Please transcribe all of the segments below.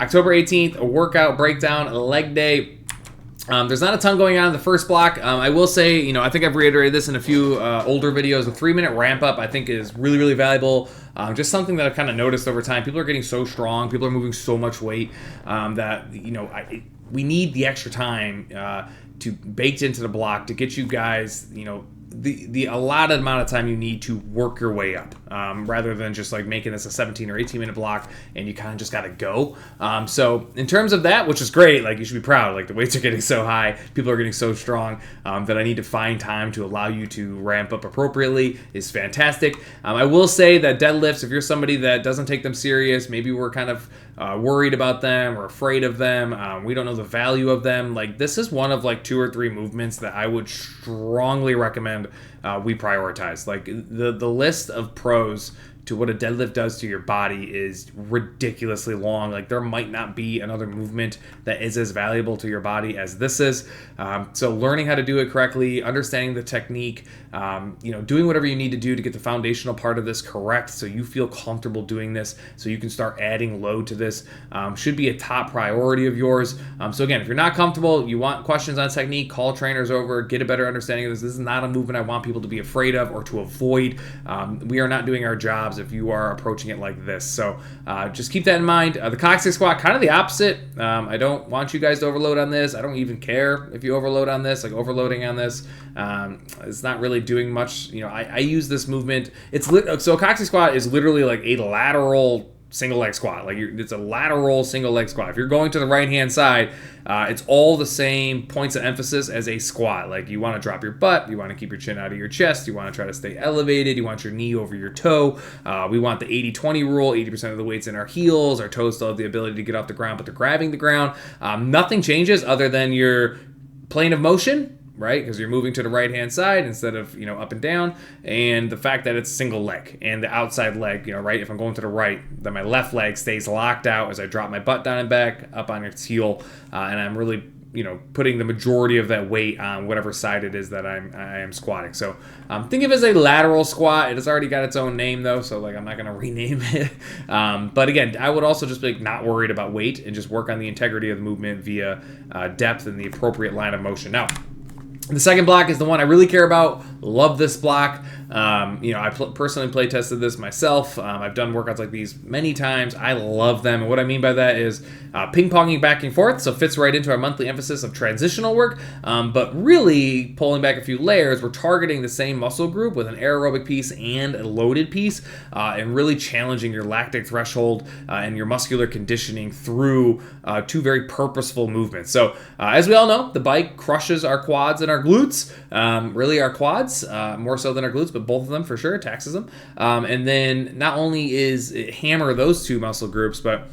October 18th, a workout breakdown, leg day. There's not a ton going on in the first block. I will say, I think I've reiterated this in a few older videos. A 3-minute ramp up, I think, is really, really valuable. Just something that I've kind of noticed over time. People are getting so strong. People are moving so much weight that, we need the extra time to baked into the block to get you guys, the allotted amount of time you need to work your way up, rather than just like making this a 17 or 18 minute block and you kind of just got to go. So in terms of that, which is great, like you should be proud, like the weights are getting so high, people are getting so strong, that I need to find time to allow you to ramp up appropriately is fantastic. I will say that deadlifts, if you're somebody that doesn't take them serious, maybe we're kind of worried about them or afraid of them, we don't know the value of them, like this is one of like 2 or 3 movements that I would strongly recommend we prioritize. Like the list of pros to what a deadlift does to your body is ridiculously long. Like there might not be another movement that is as valuable to your body as this is. So learning how to do it correctly, understanding the technique, doing whatever you need to do to get the foundational part of this correct so you feel comfortable doing this so you can start adding load to this, should be a top priority of yours. So again, if you're not comfortable, you want questions on technique, call trainers over, get a better understanding of this. This is not a movement I want people to be afraid of or to avoid. We are not doing our jobs if you are approaching it like this. So just keep that in mind. The coccyx squat, kind of the opposite. I don't want you guys to overload on this. I don't even care if you overload on this. Like overloading on this, it's not really doing much. I use this movement. So a coccyx squat is literally like a lateral single leg squat. Like it's a lateral single leg squat. If you're going to the right hand side, it's all the same points of emphasis as a squat. Like you want to drop your butt, you want to keep your chin out of your chest, you want to try to stay elevated, you want your knee over your toe. We want the 80-20 rule. 80% of the weight's in our heels. Our toes still have the ability to get off the ground, but they're grabbing the ground. Nothing changes other than your plane of motion, right? Because you're moving to the right-hand side instead of, up and down. And the fact that it's single leg and the outside leg, right? If I'm going to the right, then my left leg stays locked out as I drop my butt down and back up on its heel. And I'm really, putting the majority of that weight on whatever side it is that I am squatting. So think of it as a lateral squat. It has already got its own name though. So like, I'm not going to rename it. But again, I would also just be not worried about weight and just work on the integrity of the movement via depth and the appropriate line of motion. Now, the second block is the one I really care about. Love this block. I personally play tested this myself. I've done workouts like these many times. I love them. And what I mean by that is ping-ponging back and forth. So it fits right into our monthly emphasis of transitional work. But really pulling back a few layers, we're targeting the same muscle group with an aerobic piece and a loaded piece, and really challenging your lactic threshold and your muscular conditioning through 2 very purposeful movements. So as we all know, the bike crushes our quads and our glutes, really our quads, more so than our glutes, but both of them for sure, taxes them. And then not only is it hammer those 2 muscle groups, but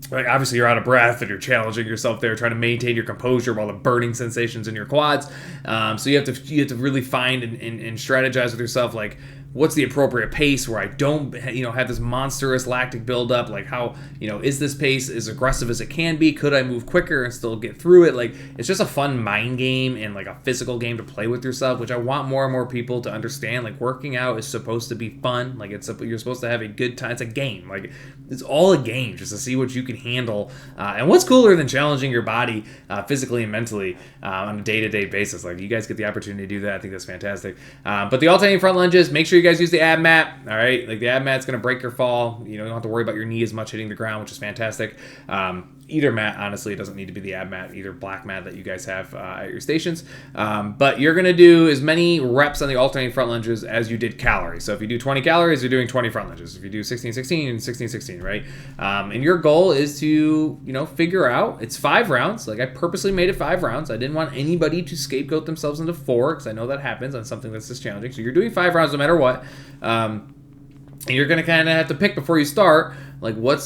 like obviously you're out of breath and you're challenging yourself there, trying to maintain your composure while the burning sensations in your quads. So you have to really find and strategize with yourself, like what's the appropriate pace where I don't, have this monstrous lactic buildup? Like how, is this pace as aggressive as it can be? Could I move quicker and still get through it? Like it's just a fun mind game and like a physical game to play with yourself, which I want more and more people to understand. Like working out is supposed to be fun. Like you're supposed to have a good time. It's a game. Like it's all a game just to see what you can handle. And what's cooler than challenging your body physically and mentally on a day-to-day basis? Like you guys get the opportunity to do that. I think that's fantastic. But the alternating front lunges, make sure you guys use the ab mat. All right, like the ab mat's going to break your fall. You don't have to worry about your knee as much hitting the ground, which is fantastic. Either mat, honestly, it doesn't need to be the ab mat, either black mat that you guys have at your stations. But you're going to do as many reps on the alternating front lunges as you did calories. So if you do 20 calories, you're doing 20 front lunges. If you do 16-16 and 16-16, right? And your goal is to, figure out, it's 5 rounds. Like I purposely made it 5 rounds. I didn't want anybody to scapegoat themselves into 4 because I know that happens on something that's this challenging. So you're doing 5 rounds no matter what. And you're going to kind of have to pick before you start, like what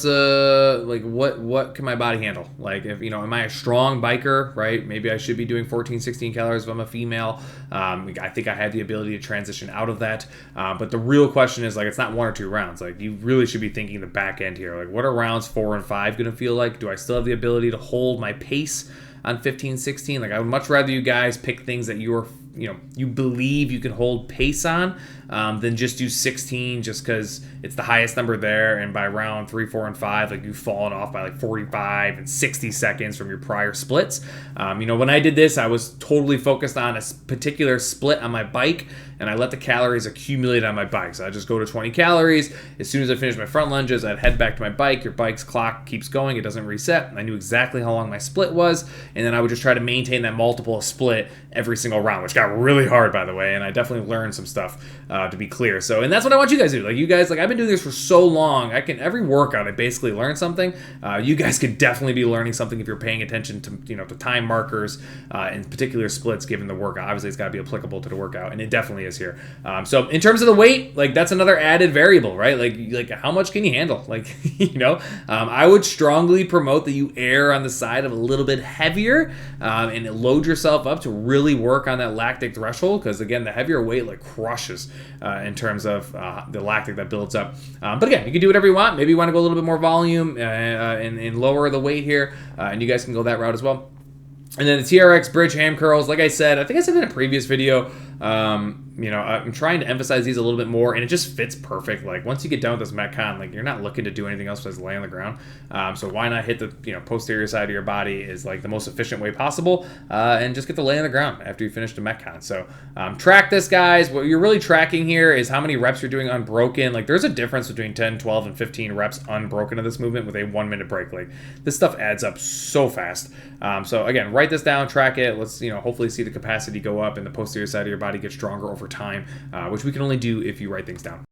can my body handle? Like if, am I a strong biker, right? Maybe I should be doing 14-16 calories if I'm a female. I think I have the ability to transition out of that. But the real question is like, it's not 1 or 2 rounds. Like you really should be thinking the back end here. Like what are rounds 4 and 5 going to feel like? Do I still have the ability to hold my pace on 15-16? Like I would much rather you guys pick things that you are you believe you can hold pace on, then just do 16 just because it's the highest number there. And by round 3, 4, and 5, like you've fallen off by like 45 and 60 seconds from your prior splits. When I did this, I was totally focused on a particular split on my bike, and I let the calories accumulate on my bike. So I just go to 20 calories. As soon as I finish my front lunges, I'd head back to my bike. Your bike's clock keeps going. It doesn't reset. And I knew exactly how long my split was. And then I would just try to maintain that multiple split every single round, which got really hard, by the way. And I definitely learned some stuff, to be clear. So, and that's what I want you guys to do. Like, you guys, like, I've been doing this for so long. Every workout, I basically learn something. You guys could definitely be learning something if you're paying attention to, to time markers, in particular splits, given the workout. Obviously, it's got to be applicable to the workout, and it definitely is here. So in terms of the weight, like, that's another added variable, right? Like how much can you handle? Like, I would strongly promote that you err on the side of a little bit heavier, and load yourself up to really work on that lactic threshold, because again, the heavier weight like crushes in terms of the lactic that builds up. But again, you can do whatever you want. Maybe you want to go a little bit more volume and lower the weight here, and you guys can go that route as well. And then the TRX bridge ham curls, like I said, I think I said in a previous video, I'm trying to emphasize these a little bit more, and it just fits perfect. Like, once you get done with this Metcon, like, you're not looking to do anything else besides lay on the ground. So why not hit the posterior side of your body is like the most efficient way possible, and just get the lay on the ground after you finish the Metcon. So track this, guys. What you're really tracking here is how many reps you're doing unbroken. Like, there's a difference between 10, 12, and 15 reps unbroken of this movement with a 1-minute break. Like, this stuff adds up so fast. So again, write this down, track it. Let's hopefully see the capacity go up and the posterior side of your body get stronger over time, which we can only do if you write things down.